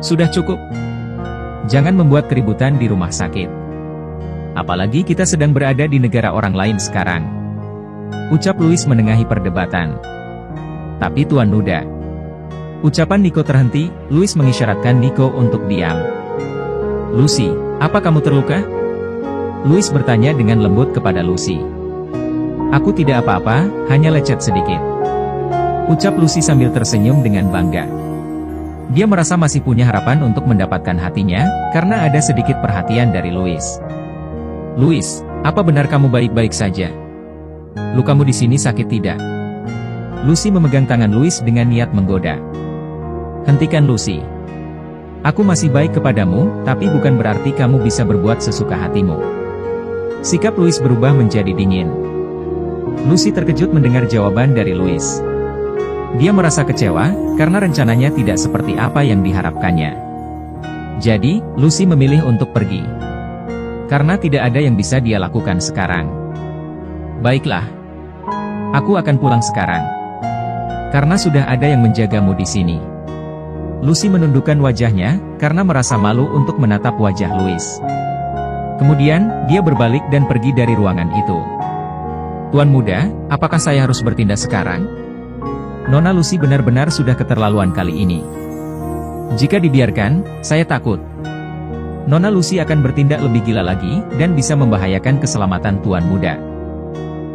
Sudah cukup. Jangan membuat keributan di rumah sakit. Apalagi kita sedang berada di negara orang lain sekarang. Ucap Louis menengahi perdebatan. Tapi Tuan Muda. Ucapan Nico terhenti, Louis mengisyaratkan Nico untuk diam. Lucy, apa kamu terluka? Louis bertanya dengan lembut kepada Lucy. Aku tidak apa-apa, hanya lecet sedikit. Ucap Lucy sambil tersenyum dengan bangga. Dia merasa masih punya harapan untuk mendapatkan hatinya, karena ada sedikit perhatian dari Louis. Louis, apa benar kamu baik-baik saja? Lukamu di sini sakit tidak? Lucy memegang tangan Louis dengan niat menggoda. Hentikan Lucy. Aku masih baik kepadamu, tapi bukan berarti kamu bisa berbuat sesuka hatimu. Sikap Louis berubah menjadi dingin. Lucy terkejut mendengar jawaban dari Louis. Dia merasa kecewa, karena rencananya tidak seperti apa yang diharapkannya. Jadi, Lucy memilih untuk pergi. Karena tidak ada yang bisa dia lakukan sekarang. Baiklah. Aku akan pulang sekarang. Karena sudah ada yang menjagamu di sini. Lucy menundukkan wajahnya, karena merasa malu untuk menatap wajah Louis. Kemudian, dia berbalik dan pergi dari ruangan itu. Tuan Muda, apakah saya harus bertindak sekarang? Nona Lucy benar-benar sudah keterlaluan kali ini. Jika dibiarkan, saya takut. Nona Lucy akan bertindak lebih gila lagi, dan bisa membahayakan keselamatan Tuan Muda.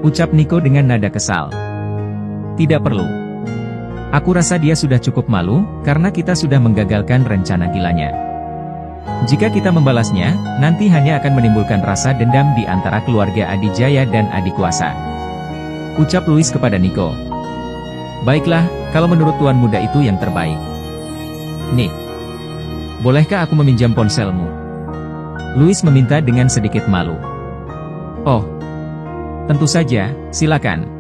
Ucap Nico dengan nada kesal. Tidak perlu. Aku rasa dia sudah cukup malu, karena kita sudah menggagalkan rencana gilanya. Jika kita membalasnya, nanti hanya akan menimbulkan rasa dendam di antara keluarga Adijaya dan Adikuasa. Ucap Louis kepada Nico. Baiklah, kalau menurut Tuan Muda itu yang terbaik. Nick, bolehkah aku meminjam ponselmu? Louis meminta dengan sedikit malu. Oh, tentu saja, silakan.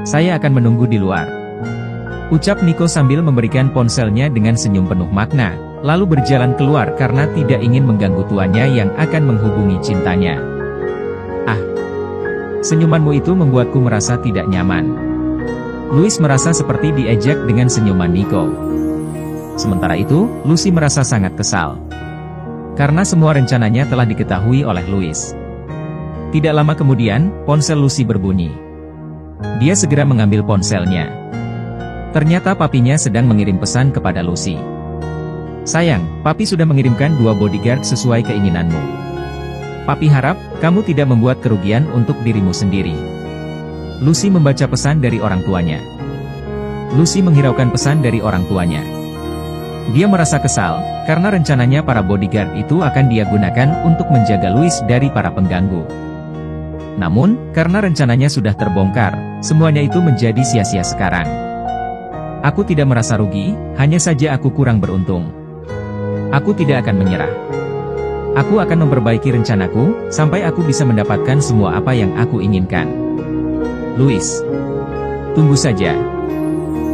Saya akan menunggu di luar. Ucap Nico sambil memberikan ponselnya dengan senyum penuh makna, lalu berjalan keluar karena tidak ingin mengganggu tuannya yang akan menghubungi cintanya. Ah, senyumanmu itu membuatku merasa tidak nyaman. Louis merasa seperti diejek dengan senyuman Nico. Sementara itu, Lucy merasa sangat kesal. Karena semua rencananya telah diketahui oleh Louis. Tidak lama kemudian, ponsel Lucy berbunyi. Dia segera mengambil ponselnya. Ternyata papinya sedang mengirim pesan kepada Lucy. Sayang, papi sudah mengirimkan 2 bodyguard sesuai keinginanmu. Papi harap, kamu tidak membuat kerugian untuk dirimu sendiri. Lucy membaca pesan dari orang tuanya. Lucy menghiraukan pesan dari orang tuanya. Dia merasa kesal, karena rencananya para bodyguard itu akan dia gunakan untuk menjaga Louis dari para pengganggu. Namun, karena rencananya sudah terbongkar, semuanya itu menjadi sia-sia sekarang. Aku tidak merasa rugi, hanya saja aku kurang beruntung. Aku tidak akan menyerah. Aku akan memperbaiki rencanaku, sampai aku bisa mendapatkan semua apa yang aku inginkan. Louis, tunggu saja.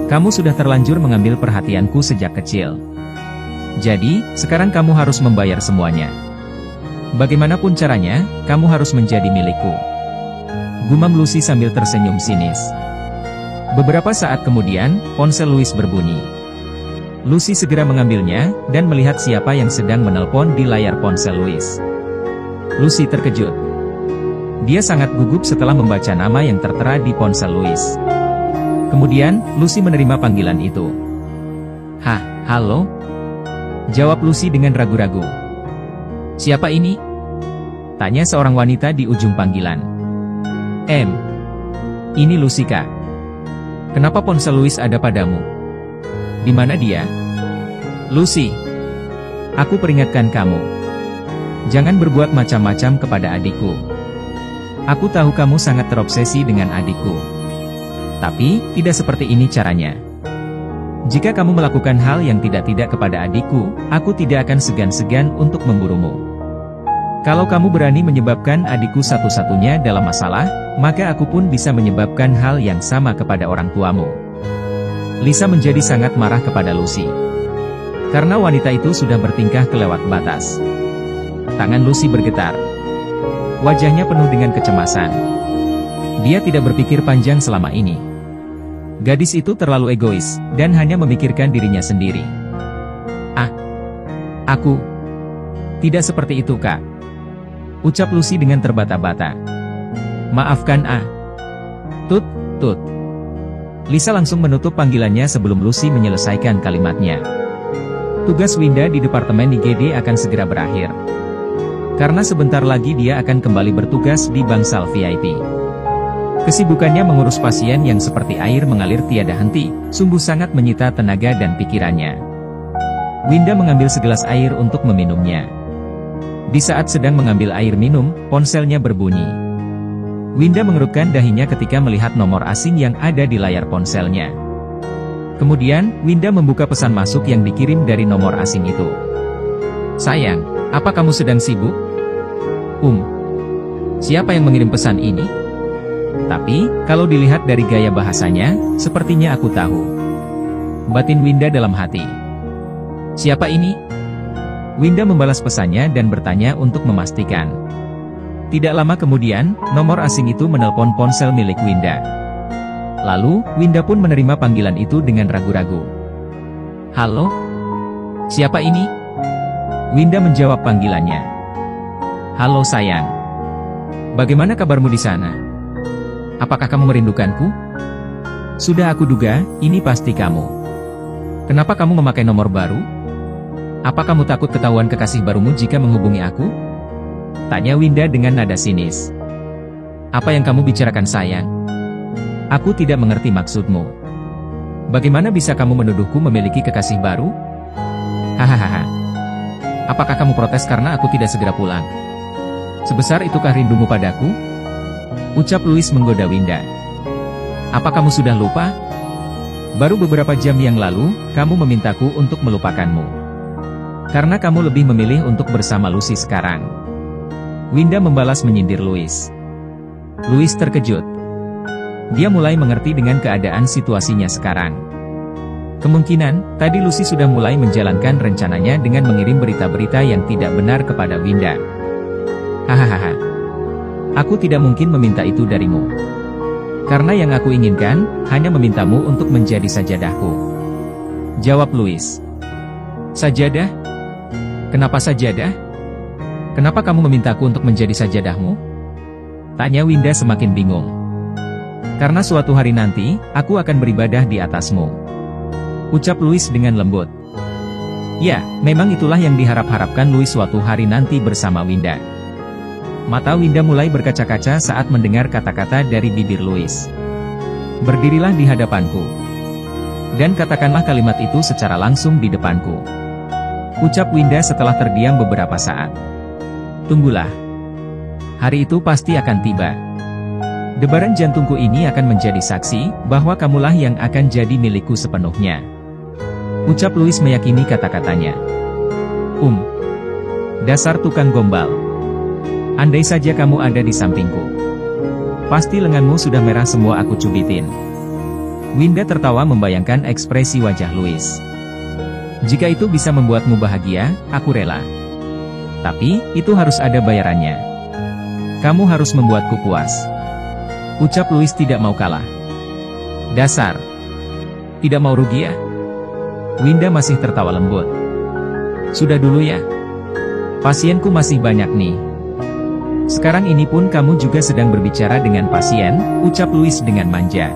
Kamu sudah terlanjur mengambil perhatianku sejak kecil. Jadi, sekarang kamu harus membayar semuanya. Bagaimanapun caranya, kamu harus menjadi milikku. Gumam Lucy sambil tersenyum sinis. Beberapa saat kemudian, ponsel Louis berbunyi. Lucy segera mengambilnya, dan melihat siapa yang sedang menelpon di layar ponsel Louis. Lucy terkejut. Dia sangat gugup setelah membaca nama yang tertera di ponsel Louis. Kemudian, Lucy menerima panggilan itu. Halo? Jawab Lucy dengan ragu-ragu. Siapa ini? Tanya seorang wanita di ujung panggilan. Ini Lucy Kak. Kenapa ponsel Louis ada padamu? Di mana dia? Lucy, aku peringatkan kamu. Jangan berbuat macam-macam kepada adikku. Aku tahu kamu sangat terobsesi dengan adikku. Tapi, tidak seperti ini caranya. Jika kamu melakukan hal yang tidak-tidak kepada adikku, aku tidak akan segan-segan untuk memburumu. Kalau kamu berani menyebabkan adikku satu-satunya dalam masalah, maka aku pun bisa menyebabkan hal yang sama kepada orang tuamu. Lisa menjadi sangat marah kepada Lucy. Karena wanita itu sudah bertingkah kelewat batas. Tangan Lucy bergetar. Wajahnya penuh dengan kecemasan. Dia tidak berpikir panjang selama ini. Gadis itu terlalu egois, dan hanya memikirkan dirinya sendiri. Aku. Tidak seperti itu, Kak. Ucap Lucy dengan terbata-bata. Maafkan, A. Tut, tut. Lisa langsung menutup panggilannya sebelum Lucy menyelesaikan kalimatnya. Tugas Winda di Departemen IGD akan segera berakhir. Karena sebentar lagi dia akan kembali bertugas di Bangsal VIP. Kesibukannya mengurus pasien yang seperti air mengalir tiada henti, sungguh sangat menyita tenaga dan pikirannya. Winda mengambil segelas air untuk meminumnya. Di saat sedang mengambil air minum, ponselnya berbunyi. Winda mengerutkan dahinya ketika melihat nomor asing yang ada di layar ponselnya. Kemudian, Winda membuka pesan masuk yang dikirim dari nomor asing itu. Sayang, apa kamu sedang sibuk? Siapa yang mengirim pesan ini? Tapi, kalau dilihat dari gaya bahasanya, sepertinya aku tahu. Batin Winda dalam hati. Siapa ini? Winda membalas pesannya dan bertanya untuk memastikan. Tidak lama kemudian, nomor asing itu menelpon ponsel milik Winda. Lalu, Winda pun menerima panggilan itu dengan ragu-ragu. Halo? Siapa ini? Winda menjawab panggilannya. Halo sayang. Bagaimana kabarmu di sana? Apakah kamu merindukanku? Sudah aku duga, ini pasti kamu. Kenapa kamu memakai nomor baru? Apa kamu takut ketahuan kekasih barumu jika menghubungi aku? Tanya Winda dengan nada sinis. Apa yang kamu bicarakan sayang? Aku tidak mengerti maksudmu. Bagaimana bisa kamu menuduhku memiliki kekasih baru? Hahaha. Apakah kamu protes karena aku tidak segera pulang? Sebesar itukah rindumu padaku? Ucap Louis menggoda Winda. Apa kamu sudah lupa? Baru beberapa jam yang lalu, kamu memintaku untuk melupakanmu. Karena kamu lebih memilih untuk bersama Lucy sekarang. Winda membalas menyindir Louis. Louis terkejut. Dia mulai mengerti dengan keadaan situasinya sekarang. Kemungkinan, tadi Lucy sudah mulai menjalankan rencananya dengan mengirim berita-berita yang tidak benar kepada Winda. Hahaha. Aku tidak mungkin meminta itu darimu. Karena yang aku inginkan, hanya memintamu untuk menjadi sajadahku. Jawab Louis. Sajadah? Kenapa sajadah? Kenapa kamu memintaku untuk menjadi sajadahmu? Tanya Winda semakin bingung. Karena suatu hari nanti, aku akan beribadah di atasmu. Ucap Louis dengan lembut. Ya, memang itulah yang diharap-harapkan Louis suatu hari nanti bersama Winda. Mata Winda mulai berkaca-kaca saat mendengar kata-kata dari bibir Louis. Berdirilah di hadapanku. Dan katakanlah kalimat itu secara langsung di depanku. Ucap Winda setelah terdiam beberapa saat. Tunggulah. Hari itu pasti akan tiba. Debaran jantungku ini akan menjadi saksi, bahwa kamulah yang akan jadi milikku sepenuhnya. Ucap Louis meyakini kata-katanya. Dasar tukang gombal. Andai saja kamu ada di sampingku. Pasti lenganmu sudah merah semua aku cubitin. Winda tertawa membayangkan ekspresi wajah Louis. Jika itu bisa membuatmu bahagia, aku rela. Tapi, itu harus ada bayarannya. Kamu harus membuatku puas. Ucap Louis tidak mau kalah. Dasar. Tidak mau rugi ya? Winda masih tertawa lembut. Sudah dulu ya. Pasienku masih banyak nih. Sekarang ini pun kamu juga sedang berbicara dengan pasien, ucap Louis dengan manja.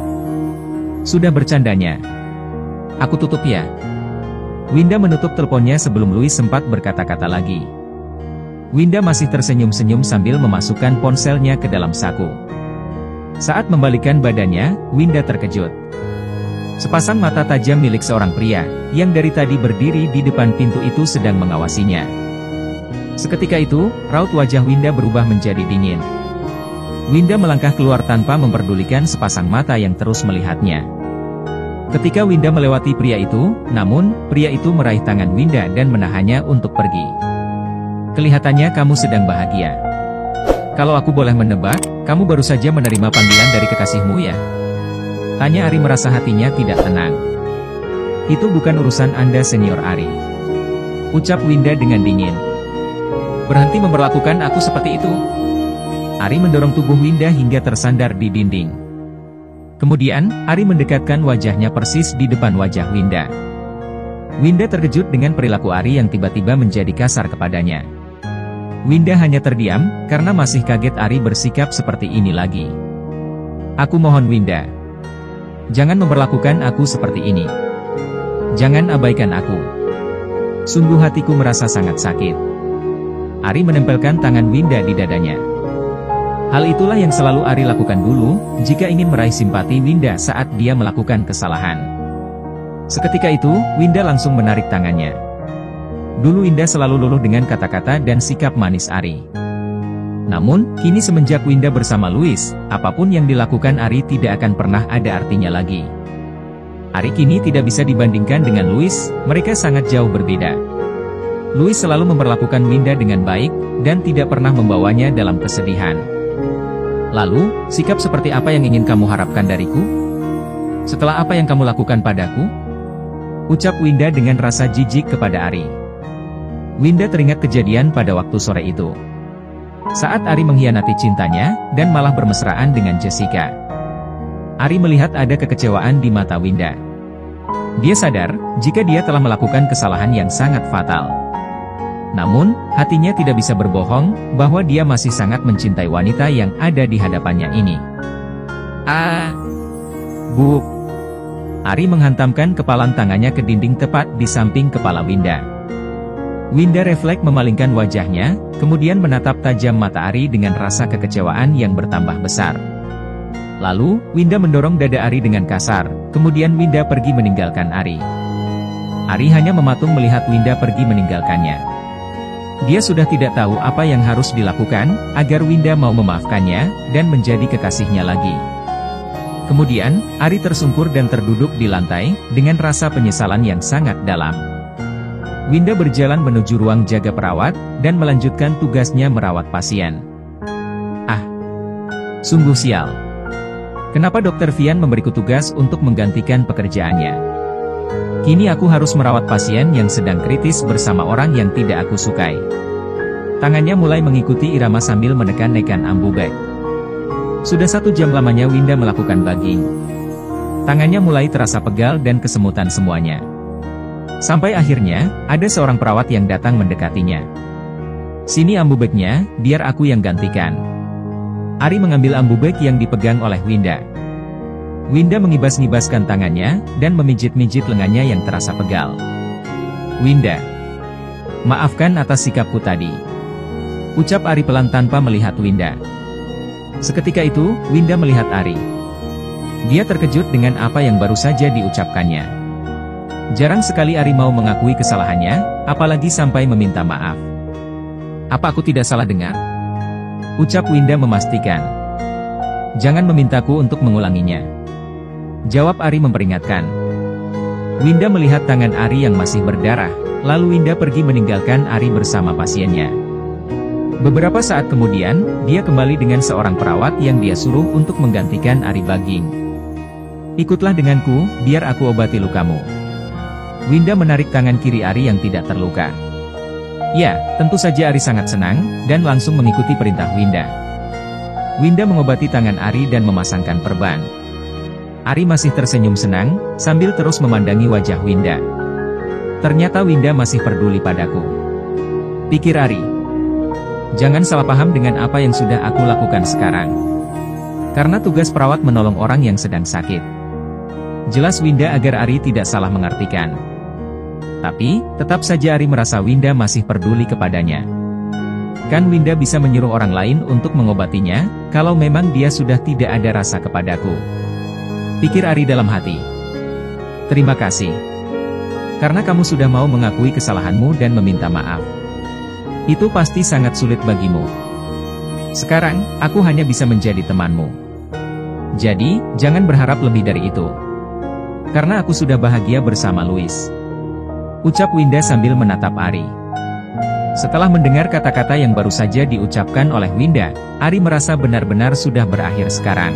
Sudah bercandanya. Aku tutup ya. Winda menutup teleponnya sebelum Louis sempat berkata-kata lagi. Winda masih tersenyum-senyum sambil memasukkan ponselnya ke dalam saku. Saat membalikan badannya, Winda terkejut. Sepasang mata tajam milik seorang pria, yang dari tadi berdiri di depan pintu itu sedang mengawasinya. Seketika itu, raut wajah Winda berubah menjadi dingin. Winda melangkah keluar tanpa memperdulikan sepasang mata yang terus melihatnya. Ketika Winda melewati pria itu, namun, pria itu meraih tangan Winda dan menahannya untuk pergi. Kelihatannya kamu sedang bahagia. Kalau aku boleh menebak, kamu baru saja menerima panggilan dari kekasihmu ya? Tanya Ari merasa hatinya tidak tenang. Itu bukan urusan Anda senior Ari. Ucap Winda dengan dingin. Berhenti memperlakukan aku seperti itu. Ari mendorong tubuh Winda hingga tersandar di dinding. Kemudian, Ari mendekatkan wajahnya persis di depan wajah Winda. Winda terkejut dengan perilaku Ari yang tiba-tiba menjadi kasar kepadanya. Winda hanya terdiam, karena masih kaget Ari bersikap seperti ini lagi. Aku mohon Winda. Jangan memperlakukan aku seperti ini. Jangan abaikan aku. Sungguh hatiku merasa sangat sakit. Ari menempelkan tangan Winda di dadanya. Hal itulah yang selalu Ari lakukan dulu, jika ingin meraih simpati Winda saat dia melakukan kesalahan. Seketika itu, Winda langsung menarik tangannya. Dulu Winda selalu luluh dengan kata-kata dan sikap manis Ari. Namun, kini semenjak Winda bersama Louis, apapun yang dilakukan Ari tidak akan pernah ada artinya lagi. Ari kini tidak bisa dibandingkan dengan Louis, mereka sangat jauh berbeda. Louis selalu memperlakukan Winda dengan baik, dan tidak pernah membawanya dalam kesedihan. Lalu, sikap seperti apa yang ingin kamu harapkan dariku? Setelah apa yang kamu lakukan padaku? Ucap Winda dengan rasa jijik kepada Ari. Winda teringat kejadian pada waktu sore itu. Saat Ari mengkhianati cintanya, dan malah bermesraan dengan Jessica. Ari melihat ada kekecewaan di mata Winda. Dia sadar, jika dia telah melakukan kesalahan yang sangat fatal. Namun, hatinya tidak bisa berbohong, bahwa dia masih sangat mencintai wanita yang ada di hadapannya ini. Bu. Ari menghantamkan kepalan tangannya ke dinding tepat di samping kepala Winda. Winda refleks memalingkan wajahnya, kemudian menatap tajam mata Ari dengan rasa kekecewaan yang bertambah besar. Lalu, Winda mendorong dada Ari dengan kasar, kemudian Winda pergi meninggalkan Ari. Ari hanya mematung melihat Winda pergi meninggalkannya. Dia sudah tidak tahu apa yang harus dilakukan, agar Winda mau memaafkannya, dan menjadi kekasihnya lagi. Kemudian, Ari tersungkur dan terduduk di lantai, dengan rasa penyesalan yang sangat dalam. Winda berjalan menuju ruang jaga perawat, dan melanjutkan tugasnya merawat pasien. Sungguh sial. Kenapa Dr. Vian memberiku tugas untuk menggantikan pekerjaannya? Kini aku harus merawat pasien yang sedang kritis bersama orang yang tidak aku sukai. Tangannya mulai mengikuti irama sambil menekan-nekan ambubek. Sudah 1 jam lamanya Winda melakukan bagging. Tangannya mulai terasa pegal dan kesemutan semuanya. Sampai akhirnya, ada seorang perawat yang datang mendekatinya. Sini ambubeknya, biar aku yang gantikan. Ari mengambil ambubek yang dipegang oleh Winda. Winda mengibas-ngibaskan tangannya, dan memijit-mijit lengannya yang terasa pegal. Winda, maafkan atas sikapku tadi. Ucap Ari pelan tanpa melihat Winda. Seketika itu, Winda melihat Ari. Dia terkejut dengan apa yang baru saja diucapkannya. Jarang sekali Ari mau mengakui kesalahannya, apalagi sampai meminta maaf. Apa aku tidak salah dengar? Ucap Winda memastikan. Jangan memintaku untuk mengulanginya. Jawab Ari memperingatkan. Winda melihat tangan Ari yang masih berdarah, lalu Winda pergi meninggalkan Ari bersama pasiennya. Beberapa saat kemudian, dia kembali dengan seorang perawat yang dia suruh untuk menggantikan Ari bagging. Ikutlah denganku, biar aku obati lukamu. Winda menarik tangan kiri Ari yang tidak terluka. Ya, tentu saja Ari sangat senang, dan langsung mengikuti perintah Winda. Winda mengobati tangan Ari dan memasangkan perban. Ari masih tersenyum senang, sambil terus memandangi wajah Winda. Ternyata Winda masih peduli padaku. Pikir Ari. Jangan salah paham dengan apa yang sudah aku lakukan sekarang. Karena tugas perawat menolong orang yang sedang sakit. Jelas Winda agar Ari tidak salah mengartikan. Tapi, tetap saja Ari merasa Winda masih peduli kepadanya. Kan Winda bisa menyuruh orang lain untuk mengobatinya, kalau memang dia sudah tidak ada rasa kepadaku. Pikir Ari dalam hati. Terima kasih. Karena kamu sudah mau mengakui kesalahanmu dan meminta maaf. Itu pasti sangat sulit bagimu. Sekarang, aku hanya bisa menjadi temanmu. Jadi, jangan berharap lebih dari itu. Karena aku sudah bahagia bersama Louis. Ucap Winda sambil menatap Ari. Setelah mendengar kata-kata yang baru saja diucapkan oleh Winda, Ari merasa benar-benar sudah berakhir sekarang.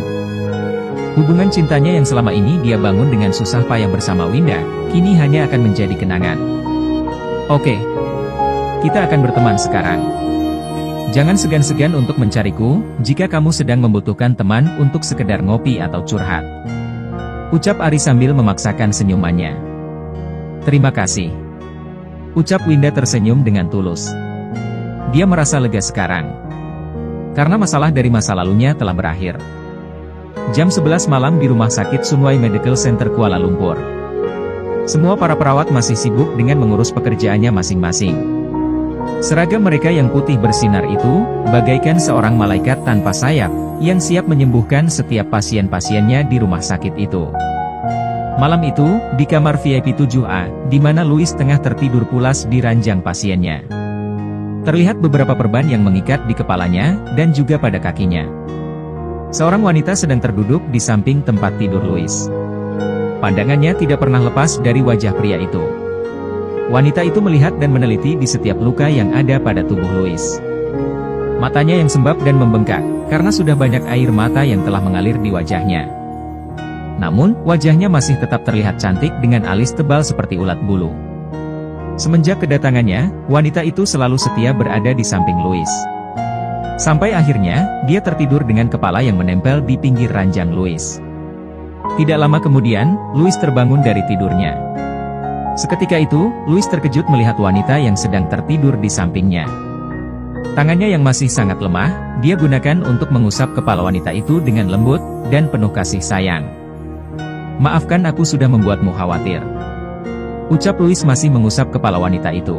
Hubungan cintanya yang selama ini dia bangun dengan susah payah bersama Winda, kini hanya akan menjadi kenangan. Oke. Kita akan berteman sekarang. Jangan segan-segan untuk mencariku, jika kamu sedang membutuhkan teman untuk sekedar ngopi atau curhat. Ucap Ari sambil memaksakan senyumannya. Terima kasih. Ucap Winda tersenyum dengan tulus. Dia merasa lega sekarang. Karena masalah dari masa lalunya telah berakhir. Jam 11 malam di Rumah Sakit Sunway Medical Center Kuala Lumpur. Semua para perawat masih sibuk dengan mengurus pekerjaannya masing-masing. Seragam mereka yang putih bersinar itu, bagaikan seorang malaikat tanpa sayap, yang siap menyembuhkan setiap pasien-pasiennya di rumah sakit itu. Malam itu, di kamar VIP 7A, di mana Louis tengah tertidur pulas di ranjang pasiennya. Terlihat beberapa perban yang mengikat di kepalanya, dan juga pada kakinya. Seorang wanita sedang terduduk di samping tempat tidur Louis. Pandangannya tidak pernah lepas dari wajah pria itu. Wanita itu melihat dan meneliti di setiap luka yang ada pada tubuh Louis. Matanya yang sembab dan membengkak, karena sudah banyak air mata yang telah mengalir di wajahnya. Namun, wajahnya masih tetap terlihat cantik dengan alis tebal seperti ulat bulu. Semenjak kedatangannya, wanita itu selalu setia berada di samping Louis. Sampai akhirnya, dia tertidur dengan kepala yang menempel di pinggir ranjang Louis. Tidak lama kemudian, Louis terbangun dari tidurnya. Seketika itu, Louis terkejut melihat wanita yang sedang tertidur di sampingnya. Tangannya yang masih sangat lemah, dia gunakan untuk mengusap kepala wanita itu dengan lembut dan penuh kasih sayang. "Maafkan aku sudah membuatmu khawatir," ucap Louis masih mengusap kepala wanita itu.